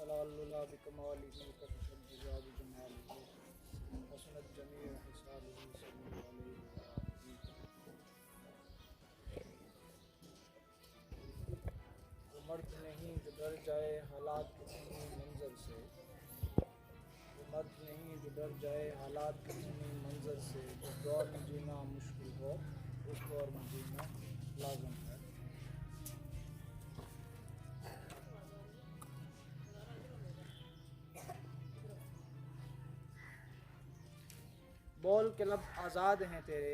तलाल्लुला बिकमालिही कतशब्बिजा बिजमालिही हसनत जमीअ हिसालिही सल्लल्लाहु अलैहि व आलिहि। वो मर्द नहीं जो डर जाए हालात के खूनी मंजर से, वो मर्द नहीं जो डर जाए हालात के खूनी मंजर से। जिस दौर में जीना मुश्किल हो उस दौर में जीना लाजम है। बोल के लब आज़ाद हैं तेरे,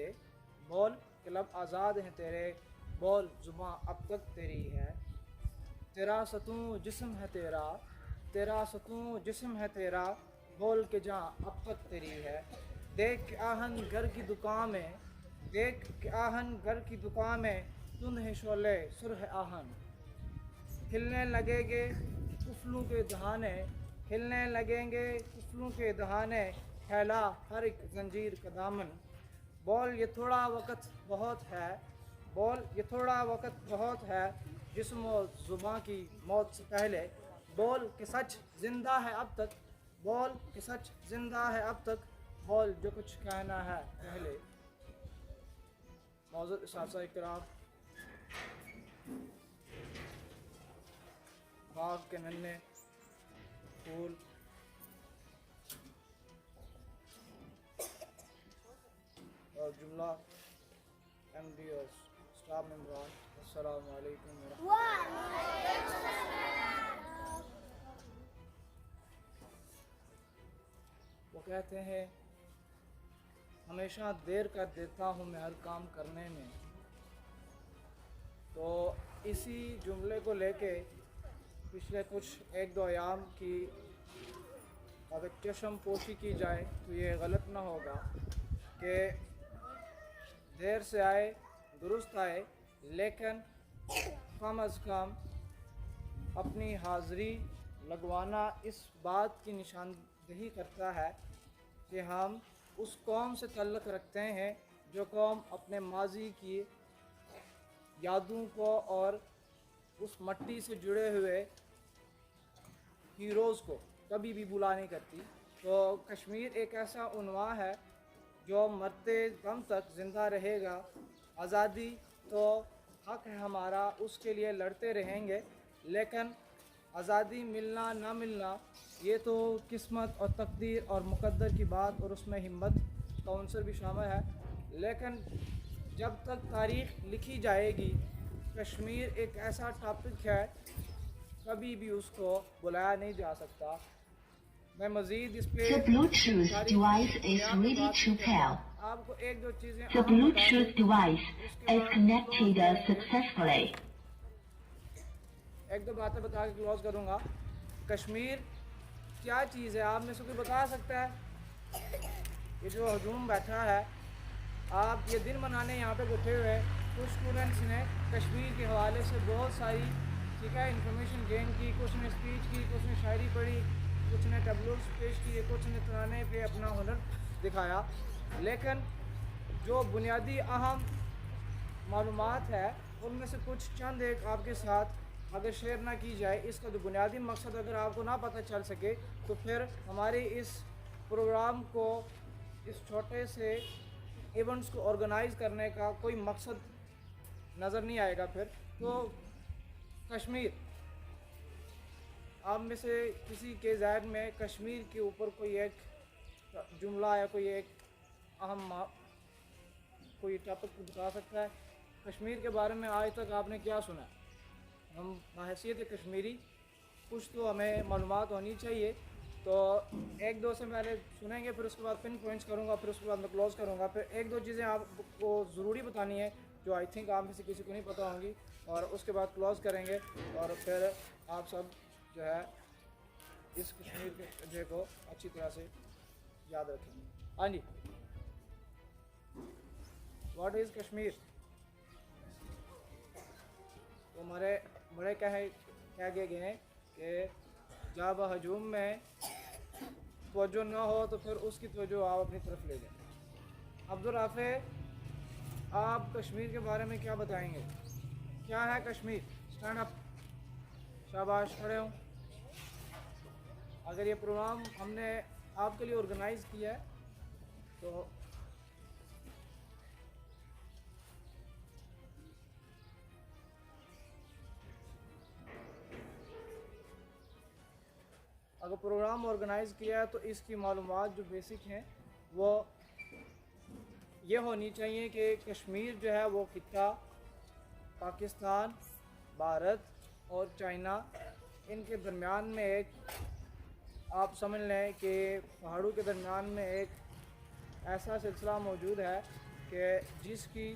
बोल के लब आज़ाद हैं तेरे, बोल ज़ुबां अब तक तेरी है। तेरा सतूं जिस्म है तेरा, तेरा सतूं जिस्म है तेरा, बोल के जां अब तक तेरी है। देख के आहन घर की दुकान में, देख के आहन घर की दुकान में, तुम है शोले सुरह आहन। हिलने लगेंगे कुफलों के दहाने, हिलने लगेंगे कुफलों के दहाने, फैला हर एक जंजीर का दामन। बोल ये थोड़ा वक़्त बहुत है, बोल ये थोड़ा वक़्त बहुत है, जिस्म और ज़ुबां की मौत से पहले। बोल कि सच ज़िंदा है अब तक, बोल कि सच ज़िंदा है अब तक, बोल जो कुछ कहना है पहले। मौजूद साथ इकराम, बाग के नन्हे फूल, और जुमला एमडी और स्टाफ मेंबरान, अस्सलामु अलैकुम व रहमतुल्लाह। वो कहते हैं हमेशा देर कर देता हूँ मैं हर काम करने में। तो इसी जुमले को लेके पिछले कुछ एक दो अयाम की अगर चश्म पोशी की जाए तो ये गलत ना होगा कि देर से आए दुरुस्त आए, लेकिन कम अज़ कम अपनी हाज़िरी लगवाना इस बात की निशानदही करता है कि हम उस कौम से तल्लुक़ रखते हैं जो कौम अपने माजी की यादों को और उस मट्टी से जुड़े हुए हीरोज़ को कभी भी बुला नहीं करती। तो कश्मीर एक ऐसा उन्वा है जो मरते दम तक ज़िंदा रहेगा। आज़ादी तो हक़ है हमारा, उसके लिए लड़ते रहेंगे, लेकिन आज़ादी मिलना ना मिलना ये तो किस्मत और तकदीर और मुक़द्दर की बात, और उसमें हिम्मत का उन्सर भी शामिल है। लेकिन जब तक तारीख़ लिखी जाएगी, कश्मीर एक ऐसा टॉपिक है कभी भी उसको बुलाया नहीं जा सकता। मैं मज़ीद इस पे The Bluetooth device is ready to pair. आपको एक दो चीज़ें The अहम बता दूं, Bluetooth device उसके is बाद क्लोज connected करेंगे। successfully. एक दो बातें बता के क्लोज करूँगा। कश्मीर क्या चीज़ है, आप में से कोई बता सकता है? ये जो हजूम बैठा है, आप ये दिन मनाने यहाँ पे बैठे हुए हैं, कुछ स्टूडेंट्स ने कश्मीर के हवाले से बहुत सारी ठीक है इंफॉर्मेशन गेन की, कुछ ने स्पीच की, कुछ ने शायरी पढ़ी, कुछ ने टैबलोस पेश किए, कुछ ने तराने पे अपना हुनर दिखाया। लेकिन जो बुनियादी अहम मालूमात है उनमें से कुछ चंद एक आपके साथ अगर शेयर ना की जाए, इसका जो बुनियादी मकसद अगर आपको ना पता चल सके तो फिर हमारे इस प्रोग्राम को, इस छोटे से इवेंट्स को ऑर्गेनाइज़ करने का कोई मकसद नज़र नहीं आएगा। फिर तो कश्मीर, आप में से किसी के ज़हन में कश्मीर के ऊपर कोई एक जुमला या कोई एक अहम कोई टॉपिक बता सकता है? कश्मीर के बारे में आज तक आपने क्या सुना? हम बहैसियत कश्मीरी कुछ तो हमें मालूमात होनी चाहिए। तो एक दो से पहले सुनेंगे, फिर उसके बाद पिन पॉइंट्स करूँगा, फिर उसके बाद मैं क्लोज़ करूँगा। फिर एक दो चीज़ें आपको ज़रूरी बतानी है जो आई थिंक आप में से किसी को नहीं पता होंगी, और उसके बाद क्लोज़ करेंगे। और फिर आप सब जो है इस कश्मीर के डे को अच्छी तरह से याद रखेंगे। हाँ जी, व्हाट इज़ कश्मीर? तो हमारे बड़े कह गए हैं कि जब हजूम में तवज्जो ना हो तो फिर उसकी तवज्जो आप अपनी तरफ ले जाएं। अब्दुल राफ़े, आप कश्मीर के बारे में क्या बताएंगे? क्या है कश्मीर? स्टैंड अप, शाबाश, खड़े हों। अगर ये प्रोग्राम हमने आपके लिए ऑर्गेनाइज़ किया है तो अगर प्रोग्राम ऑर्गेनाइज़ किया है तो इसकी मालूमात जो बेसिक हैं वो ये होनी चाहिए कि कश्मीर जो है वो खिता पाकिस्तान, भारत और चाइना इनके दरमियान में एक, आप समझ लें कि पहाड़ों के दरमियान में एक ऐसा सिलसिला मौजूद है कि जिसकी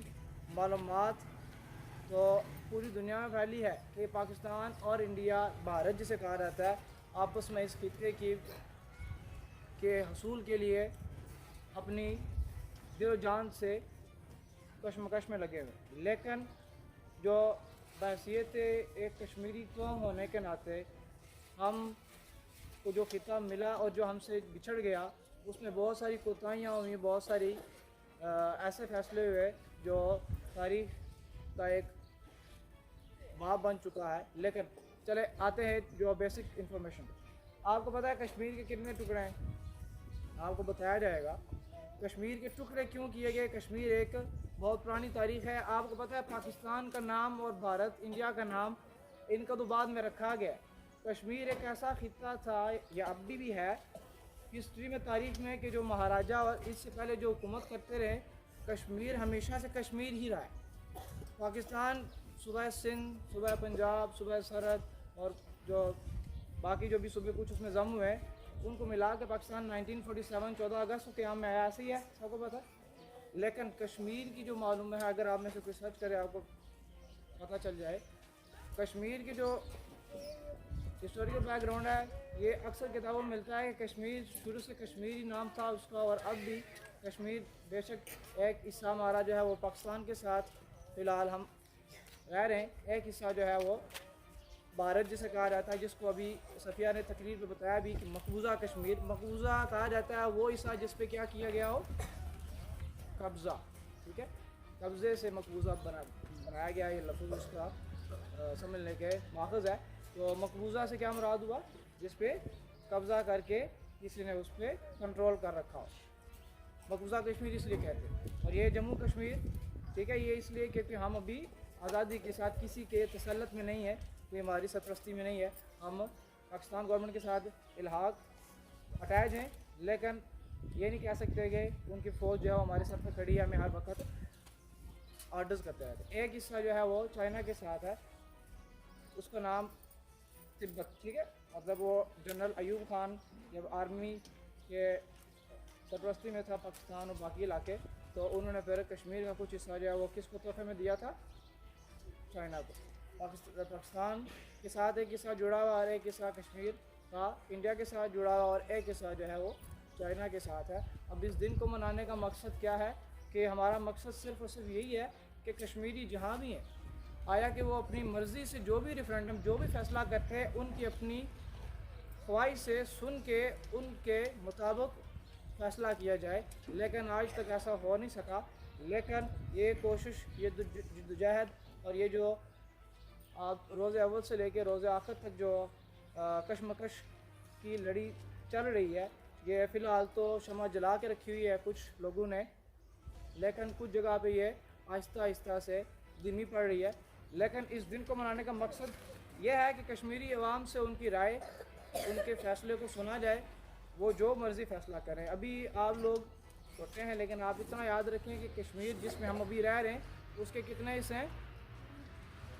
मालूमात तो पूरी दुनिया में फैली है कि पाकिस्तान और इंडिया, भारत जिसे कहा जाता है, आपस में इस खिते की के हसूल के लिए अपनी दिल जान से कशमकश में लगे हुए। लेकिन जो बहसीत एक कश्मीरी कौम होने के नाते हम को जो खिता मिला और जो हमसे बिछड़ गया उसमें बहुत सारी कोताहियाँ हुई, बहुत सारी ऐसे फैसले हुए जो तारीख का एक बाब बन चुका है। लेकिन चले आते हैं जो बेसिक इंफॉर्मेशन। आपको पता है कश्मीर के कितने टुकड़े हैं? आपको बताया जाएगा कश्मीर के टुकड़े क्यों किए गए। कश्मीर एक बहुत पुरानी तारीख है। आपको पता है पाकिस्तान का नाम और भारत, इंडिया का नाम इनका तो बाद में रखा गया। कश्मीर एक ऐसा खिता था, या अब भी है हिस्ट्री में, तारीख में, कि जो महाराजा और इससे पहले जो हुकूमत करते रहे, कश्मीर हमेशा से कश्मीर ही रहा है। पाकिस्तान सूबा सिंध, सूबा पंजाब, सूबा सरहद और जो बाकी जो भी सूबे कुछ उसमें जम हुए हैं उनको मिला के पाकिस्तान 1947 14 अगस्त को क़याम में आया। ऐसे ही है, सबको पता है। लेकिन कश्मीर की जो मालूम है, अगर आप में से कोई सर्च करे आपको पता चल जाए, कश्मीर की जो हिस्टोरिकल बैकग्राउंड है ये अक्सर किताबों में मिलता है कि कश्मीर शुरू से कश्मीरी नाम था उसका, और अब भी कश्मीर बेशक एक हिस्सा हमारा जो है वो पाकिस्तान के साथ फ़िलहाल हम रह रहे हैं, एक हिस्सा जो है वो भारत जिसे कहा जाता है, जिसको अभी सफ़िया ने तकरीर में बताया भी कि मकबूजा कश्मीर, मकबूजा कहा जाता है वो हिस्सा जिस पे क्या किया गया हो, कब्ज़ा। ठीक है, कब्ज़े से मकबूजा बनाया गया, ये लफ्ज़ उसका समझने के माखज़ है। तो मकबूजा से क्या मुराद हुआ? जिस पे कब्ज़ा करके किसी ने उस पर कंट्रोल कर रखा हो, मकबूजा कश्मीर इसलिए कहते हैं। और ये जम्मू कश्मीर, ठीक है, ये इसलिए क्योंकि हम अभी आज़ादी के साथ किसी के तसल्लुत में नहीं है, कोई हमारी सरपरस्ती में नहीं है, हम पाकिस्तान गवर्नमेंट के साथ इल्हाक अटैच हैं। लेकिन ये नहीं कह सकते कि उनकी फ़ौज जो है हमारे सर पर खड़ी है, हमें हर वक्त ऑर्डर्स करते रहते। एक हिस्सा जो है वो चाइना के साथ है, उसका नाम तिब्बत। ठीक है, मतलब वो जनरल अयूब खान जब आर्मी के सरपरस्ती में था पाकिस्तान और बाकी इलाके, तो उन्होंने फिर कश्मीर का कुछ हिस्सा जो है वो किसको तोहफे में दिया था? चाइना को। पाकिस्तान के साथ एक हिस्सा जुड़ा हुआ और एक हिस्सा कश्मीर का इंडिया के साथ जुड़ा हुआ और एक हिस्सा जो है वो चाइना के साथ है। अब इस दिन को मनाने का मकसद क्या है कि हमारा मकसद सिर्फ़ और सिर्फ यही है कि कश्मीरी जहाँ भी हैं, आया कि वो अपनी मर्ज़ी से जो भी रेफरेंडम, जो भी फ़ैसला करते हैं, उनकी अपनी ख्वाहिश से सुन के उनके मुताबिक फ़ैसला किया जाए। लेकिन आज तक ऐसा हो नहीं सका। लेकिन ये कोशिश, ये जद्दोजहद और ये जो रोज़े अव्वल से लेकर रोज़े आखिर तक जो कशमकश की लड़ी चल रही है, ये फ़िलहाल तो शमा जला के रखी हुई है कुछ लोगों ने, लेकिन कुछ जगह पे ये आहिस्ता आहिस्ता से धीमी पड़ रही है। लेकिन इस दिन को मनाने का मकसद ये है कि कश्मीरी अवाम से उनकी राय, उनके फ़ैसले को सुना जाए, वो जो मर्ज़ी फ़ैसला करें। अभी आप लोग छोटे हैं, लेकिन आप इतना याद रखें कि कश्मीर जिसमें हम अभी रह रहे हैं उसके कितने हिस्से हैं?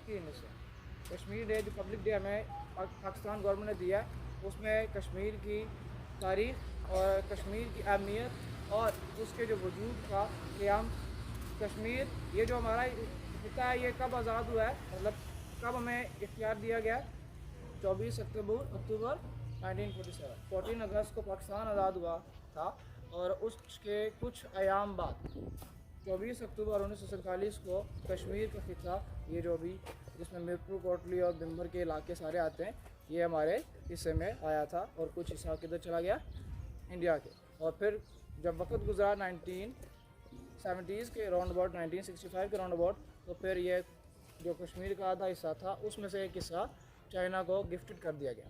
3 हिस्से। कश्मीर डे जो पब्लिक डे हमें पाकिस्तान गवर्नमेंट ने दिया, उसमें कश्मीर की तारीख़ और कश्मीर की अहमियत और उसके जो वजूद का क़याम, कश्मीर ये जो हमारा खिता है ये कब आज़ाद हुआ है, मतलब कब हमें इख्तियार दिया गया? 24 अक्टूबर 1947, 14 अगस्त को पाकिस्तान आज़ाद हुआ था। और उसके कुछ अयाम बाद 24 अक्टूबर 1947 को कश्मीर का खिता, ये जो भी जिसमें मीरपुर, कोटली और बिम्बर के इलाके सारे आते हैं, ये हमारे हिस्से में आया था। और कुछ हिस्सा किधर चला गया? इंडिया के। और फिर जब वक्त गुजरा 1970s के राउंड अबाउट, 1965 के राउंड अबाउट, तो फिर ये जो कश्मीर का आधा हिस्सा था उसमें से एक हिस्सा चाइना को गिफ्टेड कर दिया गया।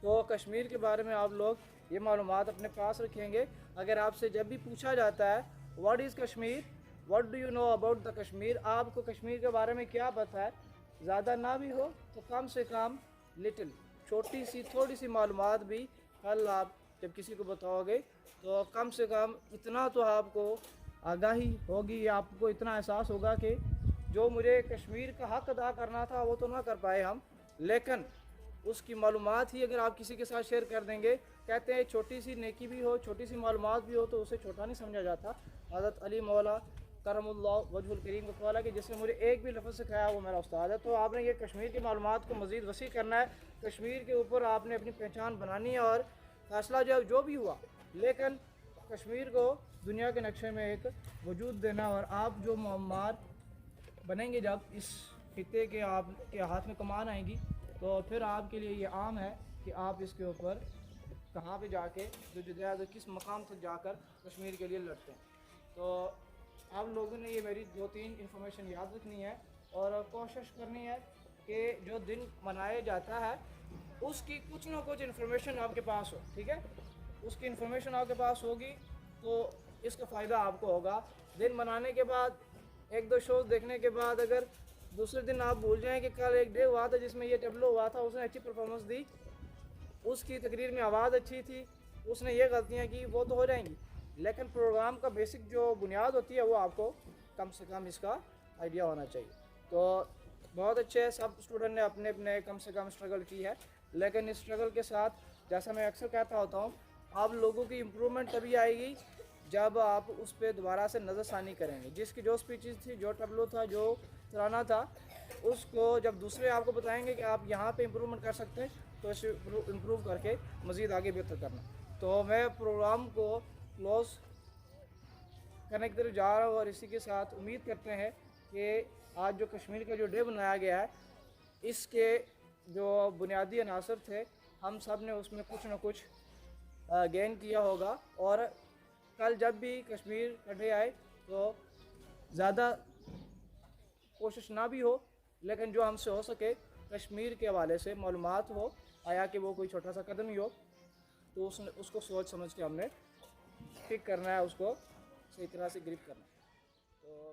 तो कश्मीर के बारे में आप लोग ये मालूमात अपने पास रखेंगे। अगर आपसे जब भी पूछा जाता है what is Kashmir, what do you know about the Kashmir, आपको कश्मीर के बारे में क्या पता है, ज़्यादा ना भी हो तो कम से कम लिटिल, छोटी सी थोड़ी सी मालूमात भी कल आप जब किसी को बताओगे तो कम से कम इतना तो आपको आगाही होगी, आपको इतना एहसास होगा कि जो मुझे कश्मीर का हक़ अदा करना था वो तो ना कर पाए हम, लेकिन उसकी मालूमात ही अगर आप किसी के साथ शेयर कर देंगे, कहते हैं छोटी सी नेकी भी हो, छोटी सी मालूमात भी हो तो उसे छोटा नहीं समझा जाता। हज़रत अली मौला करमुल्लाह वजहुल करीम को कहा कि जिसने मुझे एक भी लफ्ज़ सिखाया वो मेरा उस्ताद है। तो आपने ये कश्मीर की मालूमात को मज़ीद वसी करना है, कश्मीर के ऊपर आपने अपनी पहचान बनानी है और फैसला जो भी हुआ, लेकिन कश्मीर को दुनिया के नक्शे में एक वजूद देना। और आप जो मुअम्मार बनेंगे जब इस खिते के आपके हाथ में कमान आएंगी तो फिर आपके लिए ये आम है कि आप इसके ऊपर कहाँ पे जाके जो किस मकाम तक जाकर कश्मीर के लिए लड़ते हैं। तो आप लोगों ने ये मेरी 2-3 इन्फॉर्मेशन याद रखनी है और कोशिश करनी है कि जो दिन मनाया जाता है उसकी कुछ ना कुछ इन्फॉर्मेशन आपके पास हो, ठीक है। उसकी इन्फॉर्मेशन आपके पास होगी तो इसका फ़ायदा आपको होगा। दिन मनाने के बाद 1-2 शोज़ देखने के बाद अगर दूसरे दिन आप भूल जाएं कि कल एक डे हुआ था जिसमें ये टैब्लो हुआ था, उसने अच्छी परफॉर्मेंस दी, उसकी तकरीर में आवाज़ अच्छी थी, उसने ये गलतियां की, वो तो हो जाएंगी, लेकिन प्रोग्राम का बेसिक जो बुनियाद होती है वो आपको कम से कम इसका आइडिया होना चाहिए। तो बहुत अच्छे सब स्टूडेंट ने अपने अपने कम से कम स्ट्रगल की है, लेकिन इस स्ट्रगल के साथ जैसा मैं अक्सर कहता होता हूँ, आप लोगों की इम्प्रूवमेंट तभी आएगी जब आप उस पर दोबारा से नज़रसानी करेंगे। जिसकी जो स्पीचेस थी, जो टैब्लो था, जो तराना था, उसको जब दूसरे आपको बताएंगे कि आप यहाँ पे इम्प्रूवमेंट कर सकते हैं तो इसे इम्प्रूव करके मज़ीद आगे बेहतर करना। तो मैं प्रोग्राम को क्लोज़ करने की तरफ जा रहा हूँ और इसी के साथ उम्मीद करते हैं कि आज जो कश्मीर का जो डे बनाया गया है, इसके जो बुनियादी अनासर थे हम सब ने उसमें कुछ ना कुछ गेन किया होगा। और कल जब भी कश्मीर का डे आए तो ज़्यादा कोशिश ना भी हो, लेकिन जो हमसे हो सके कश्मीर के हवाले से मालूमात हो, आया कि वो कोई छोटा सा कदम ही हो, तो उसको सोच समझ के हमने पिक करना है, उसको सही तरह से ग्रिप करना है। तो